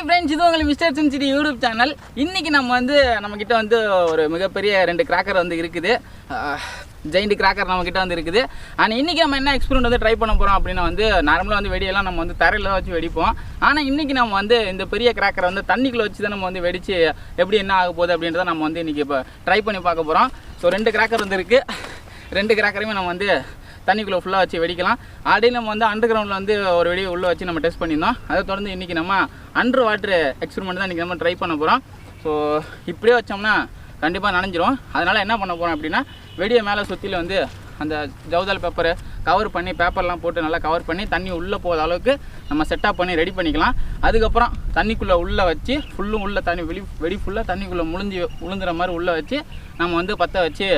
Hi friends, இது உங்கள் Mr.Suncity YouTube channel. இன்றைக்கி நம்மக்கிட்ட ஒரு மிகப்பெரிய 2 கிராக்கர் இருக்குது. ஜெயிண்ட் கிராக்கர் நம்மக்கிட்ட இருக்குது. ஆனால் இன்றைக்கி நம்ம என்ன எக்ஸ்பெரிமெண்ட் ட்ரை பண்ண போகிறோம் அப்படின்னா நார்மலாக வெடியெல்லாம் நம்ம தரையில் தான் வச்சு வெடிப்போம். ஆனால் இன்றைக்கி நம்ம இந்த பெரிய கிராக்கரை தண்ணிக்குள்ளே வச்சு தான் நம்ம வெடித்து எப்படி என்ன ஆக போகுது அப்படின்றத நம்ம இன்றைக்கி இப்போ ட்ரை பண்ணி பார்க்க போகிறோம். ஸோ 2 கிராக்கர் இருக்குது. 2 கிராக்கரையுமே நம்ம தண்ணிக்குள்ளே ஃபுல்லாக வச்சு வெடிக்கலாம். ஆல்ரெடி நம்ம அண்டர் கிரவுண்டில் ஒரு வெடியை உள்ளே வச்சு நம்ம டெஸ்ட் பண்ணியிருந்தோம். அதை தொடர்ந்து இன்றைக்கி நம்ம அண்டர் வாட்டர் எக்ஸ்பெரிமெண்ட் தான் இன்றைக்கி நம்ம ட்ரை பண்ண போகிறோம். ஸோ இப்படியே வச்சோம்னா கண்டிப்பாக நனைஞ்சிரும். அதனால் என்ன பண்ண போகிறோம் அப்படின்னா வெடியை மேலே சுற்றில அந்த ஜவுதால் பேப்பரை கவர் பண்ணி பேப்பர்லாம் போட்டு நல்லா கவர் பண்ணி தண்ணி உள்ளே போகிற அளவுக்கு நம்ம செட்டப் பண்ணி ரெடி பண்ணிக்கலாம். அதுக்கப்புறம் தண்ணிக்குள்ளே உள்ளே வச்சு ஃபுல்லும் உள்ளே தண்ணி வெடி ஃபுல்லாக தண்ணிக்குள்ளே உளுந்துற மாதிரி உள்ளே வச்சு நம்ம பற்ற வச்சு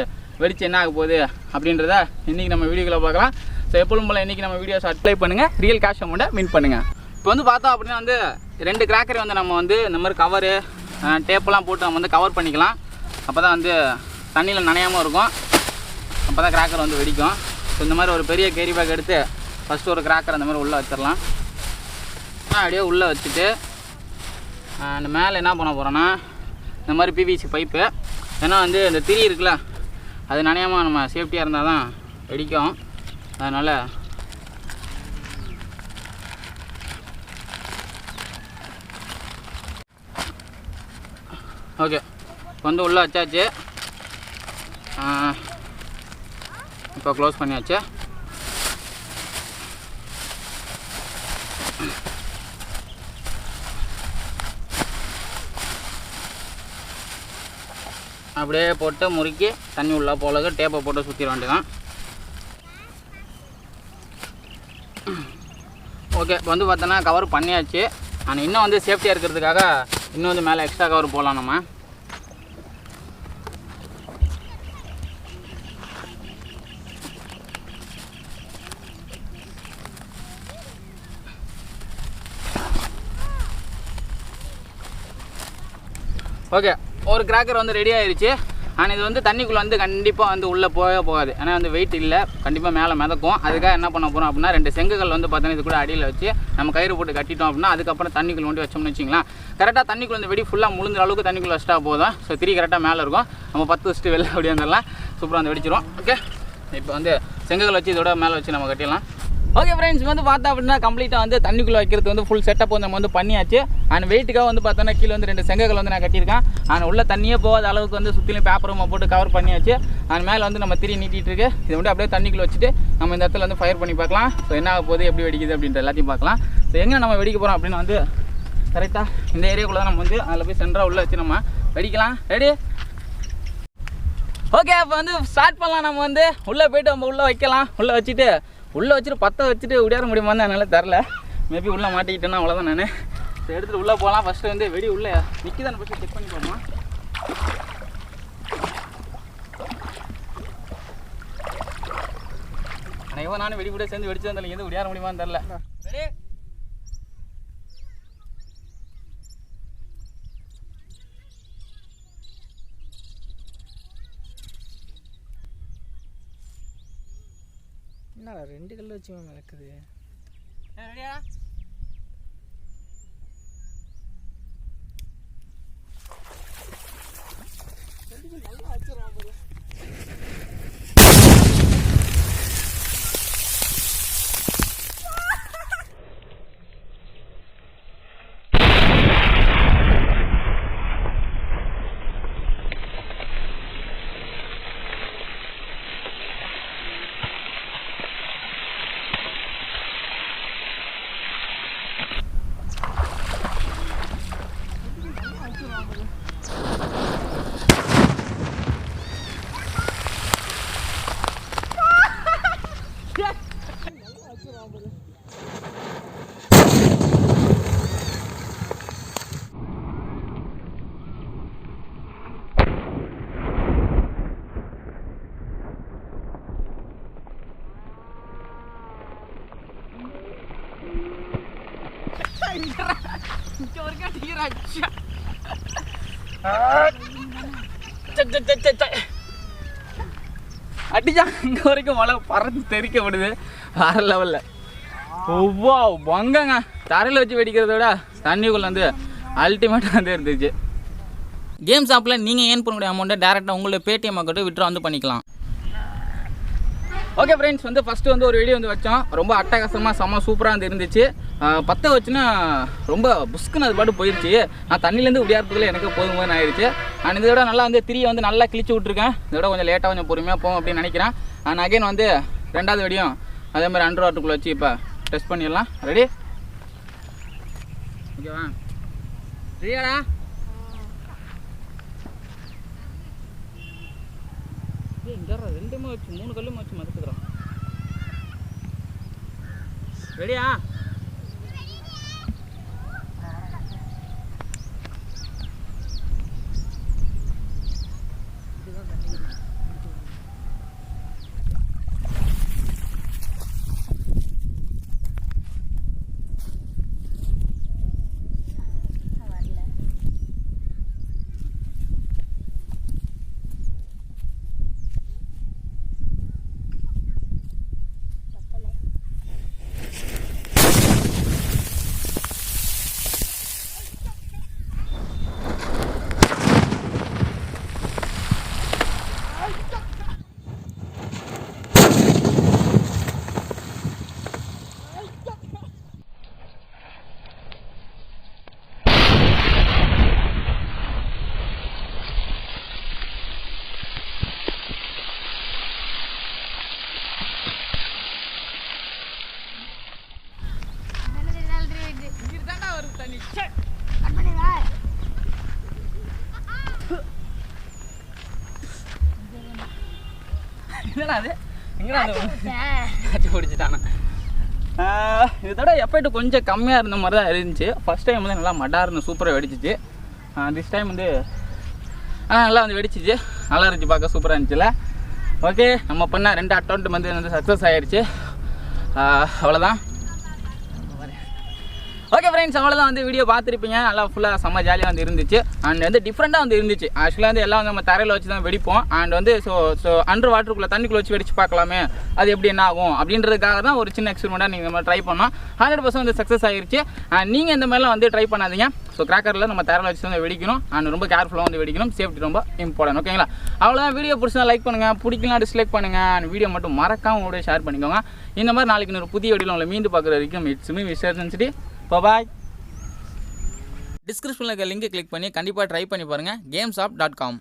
வெடிச்சு என்ன ஆக போகுது அப்படின்றத இன்றைக்கி நம்ம வீடியோக்குள்ளே பார்க்கலாம். ஸோ எப்பொழுதும் போல் இன்றைக்கி நம்ம வீடியோஸ் அப்ளை பண்ணுங்கள், ரியல் கேஷ் அமௌண்ட்டை வின் பண்ணுங்கள். இப்போ பார்த்தோம் அப்படின்னா 2 கிராக்கரை நம்ம இந்த மாதிரி கவரு டேப்பெல்லாம் போட்டு நம்ம கவர் பண்ணிக்கலாம். அப்போ தான் தண்ணியில் நனையாமல் இருக்கும். அப்போ தான் கிராக்கர் வெடிக்கும். ஸோ இந்த மாதிரி ஒரு பெரிய கேரி பேக் எடுத்து ஃபஸ்ட்டு ஒரு கிராக்கர் அந்த மாதிரி உள்ளே வச்சிடலாம். அப்படியே உள்ளே வச்சுட்டு அந்த மேலே என்ன பண்ண போகிறோன்னா இந்த மாதிரி பிவிசி பைப்பு, ஏன்னா இந்த திரி இருக்குல்ல அது நனையாமல் நம்ம சேஃப்டியாக இருந்தால் தான் வெடிக்கும். அதனால் ஓகே இப்போ உள்ளே வச்சாச்சு. இப்போ க்ளோஸ் பண்ணியாச்சு. அப்படியே போட்டு முறுக்கி தண்ணி உள்ளே போலக்கு டேப்பை போட்டு சுற்றிட வேண்டியதான். ஓகே இப்போ பார்த்தோன்னா கவர் பண்ணியாச்சு. ஆனால் இன்னும் சேஃப்டியாக இருக்கிறதுக்காக இன்னும் மேலே எக்ஸ்ட்ரா கவர் போடலாம் நம்ம. ஓகே ஒரு கிராக்கர் ரெடி ஆயிடுச்சு. ஆனால் இது தண்ணிக்குள்ளே கண்டிப்பாக உள்ளே போகாது. ஏன்னா வெயிட் இல்லை, கண்டிப்பாக மேலே மிதக்கும். அதுக்காக என்ன பண்ண போகிறோம் அப்படின்னா 2 செங்குகள் பார்த்தோன்னா இது கூட அடியில் வச்சு நம்ம கயிறு போட்டு கட்டிட்டோம் அப்படின்னா அதுக்கப்புறம் தண்ணிக்குள்ளே வச்சோம்னு வச்சிங்களேன், கரெக்டாக தண்ணிக்குள்ளே வெடி ஃபுல்லாக முழுந்துற அளவுக்கு தண்ணிக்குள்ளே வச்சிட்டா போதும். ஸோ 3 கரெக்டாக மேலே இருக்கும். நம்ம 10 வச்சுட்டு வெளில அப்படி வந்துடலாம். சூப்பராக வெடிச்சிரும். ஓகே இப்போ செங்குகள் வச்சு இதோட மேலே வச்சு நம்ம கட்டிடலாம். ஓகே ஃப்ரெண்ட்ஸ், பார்த்தா அப்படின்னா கம்ப்ளீட்டாக தண்ணிக்குள்ளே வைக்கிறது ஃபுல் செட்டப் நம்ம பண்ணியாச்சு. அண்ட் வெயிட்டுக்காக பார்த்தோன்னா கீழே 2 செங்கல் நான் கட்டியிருக்கேன். ஆனால் உள்ள தண்ணியே போகாத அளவுக்கு சுற்றிலும் பேப்பரும் போட்டு கவர் பண்ணியாச்சு. அண்ட் மேலே நம்ம திரி நீட்டிகிட்டு இருக்கு. இதை அப்படியே தண்ணிக்குள்ளே வச்சுட்டு நம்ம இந்த இடத்துல ஃபயர் பண்ணி பார்க்கலாம். ஸோ என்ன ஆக போகுது, எப்படி வெடிக்குது அப்படின்ற எல்லாத்தையும் பார்க்கலாம். ஸோ எங்கே நம்ம வெடிக்க போகிறோம் அப்படின்னா கரெக்டாக இந்த ஏரியாக்குள்ளே தான் நம்ம அதில் போய் சென்டராக உள்ளே வச்சு நம்ம வெடிக்கலாம். ரெடி? ஓகே அப்போ ஸ்டார்ட் பண்ணலாம். நம்ம உள்ளே போய்ட்டு நம்ம உள்ளே வைக்கலாம். உள்ளே வச்சுட்டு பற்ற வச்சுட்டு விடையாற முடியுமான்னு என்னால் தெரில. மேபி உள்ளே மாட்டிக்கிட்டேன்னா அவ்வளோதான். நான் எடுத்துகிட்டு உள்ளே போகலாம். ஃபஸ்ட்டு வெடி உள்ளே நிற்கிதான் ஃபஸ்ட்டு செக் பண்ணி போகணும். ஆனால் நானும் வெடி கூட சேர்ந்து வெடிச்சு வந்தாலும் எதுவும் விடையாற முடியுமான்னு தெரில. ரெடி? என்னடா 2 கல் வச்சு நடக்குது. ரெடியா? நல்லா வச்சிடலாம் போல. அடிச்சா இங்கே வரைக்கும் மழை பறந்து தெரிக்கப்படுது வேற லெவலில். ஒவ்வா பங்கங்க தரையில் வச்சு வெடிக்கிறத விட தண்ணிக்குள்ளே அல்டிமேட்டாக வந்து இருந்துச்சு. Gamezopல நீங்கள் ஏர்ன் பண்ணக்கூடிய அமௌண்ட்டை டேரெக்டாக உங்களோட பேடிஎம் அக்கௌண்ட்டு விட்ரா வந்து பண்ணிக்கலாம். ஓகே ஃப்ரெண்ட்ஸ், வந்து ஃபஸ்ட்டு வந்து ஒரு வீடியோ வந்து வச்சோம். ரொம்ப அட்டகாசமாக செம்ம சூப்பராக வந்து இருந்துச்சு. பற்ற வச்சுன்னா ரொம்ப புஸ்க்குன்னு அது பாட்டு போயிடுச்சு. நான் தண்ணியிலேருந்து விடியாரத்துக்குள்ளே எனக்கு போதும் ஆயிடுச்சு. அண்ட் இதை விட நல்லா வந்து திரியை வந்து நல்லா கிழிச்சு விட்ருக்கேன். இதை விட கொஞ்சம் லேட்டாக கொஞ்சம் பொறுமையாக போகும் அப்படின்னு நினைக்கிறேன். அண்ட் அகைன் வந்து ரெண்டாவது வீடியோ அதே மாதிரி அண்டர் வாட்டருக்குள்ளே வச்சு இப்போ டெஸ்ட் பண்ணிடலாம். ரெடி? ஓகேவா? ரெடியாடா? இங்கே 2 வச்சு 3 கல்லுமே வச்சு மதிச்சுக்கிறோம். ரெடியா? என்னடா அது எங்கடா காய்ச்சி பிடிச்சிட்டானா? இதோட எஃபெக்ட் கொஞ்சம் கம்மியாக இருந்த மாதிரி தான் இருந்துச்சு. ஃபஸ்ட் டைம் வந்து நல்லா மடார்னு சூப்பராக வெடிச்சிச்சு. திஸ் டைம் வந்து நல்லா வந்து வெடிச்சிச்சு. நல்லா இருந்துச்சு, பார்க்க சூப்பராக இருந்துச்சுல. ஓகே, நம்ம பண்ண 2 அட்டெம்ப்ட் வந்து சக்ஸஸ் ஆகிடுச்சு. அவ்வளோதான். ஓகே ஃப்ரெண்ட்ஸ், அவ்வளோதான் வந்து வீடியோ பார்த்துருப்பீங்க. நல்லா ஃபுல்லாக செம்ம ஜாலியாக வந்து இருந்துச்சு. அண்ட் வந்து டிஃப்ரெண்ட்டாக வந்து இருந்துச்சு. ஆக்சுவலாக வந்து எல்லாம் வந்து நம்ம தரையில் வச்சு தான் வெடிப்போம். அண்ட் வந்து ஸோ அண்டர் வாட்டருக்குள்ளே தண்ணிக்குள்ளே வச்சு வெடிச்சு பார்க்கலாமே அது எப்படி என்ன ஆகும் அப்படின்றதுக்காக தான் ஒரு சின்ன எக்ஸ்பெரிமெண்ட்டாக நீங்கள் நம்ம ட்ரை பண்ணோம். 100% வந்து சக்ஸஸ் ஆகிருச்சு. அண்ட் நீங்கள் இந்த மாதிரிலாம் வந்து ட்ரை பண்ணாதீங்க. ஸோ கிராக்கரில் நம்ம தரையில் வச்சு தான் வெடிக்கணும். அண்ட் ரொம்ப கேர்ஃபுல்லாக வந்து வெடிக்கணும். சேஃப்டி ரொம்ப இம்பார்ட்டன்ட். ஓகேங்களா? அவ்வளோதான். வீடியோ பிடிச்சா லைக் பண்ணுங்கள், பிடிக்கலாம் டிஸ்லைக் பண்ணுங்கள். அண்ட் வீடியோ மட்டும் மறக்காம உங்களோட ஷேர் பண்ணிக்கோங்க. இந்த மாதிரி நாளைக்கு ஒரு புதிய வீடியோவில் உங்களை மீண்டும் பார்க்குற வரைக்கும் இட்ஸ் மீ Mr.Suncity. பாய். டிஸ்கிரிப்ஷனில் இருக்க லிங்கை கிளிக் பண்ணி கண்டிப்பாக ட்ரை பண்ணி பாருங்கள். gamezop.com.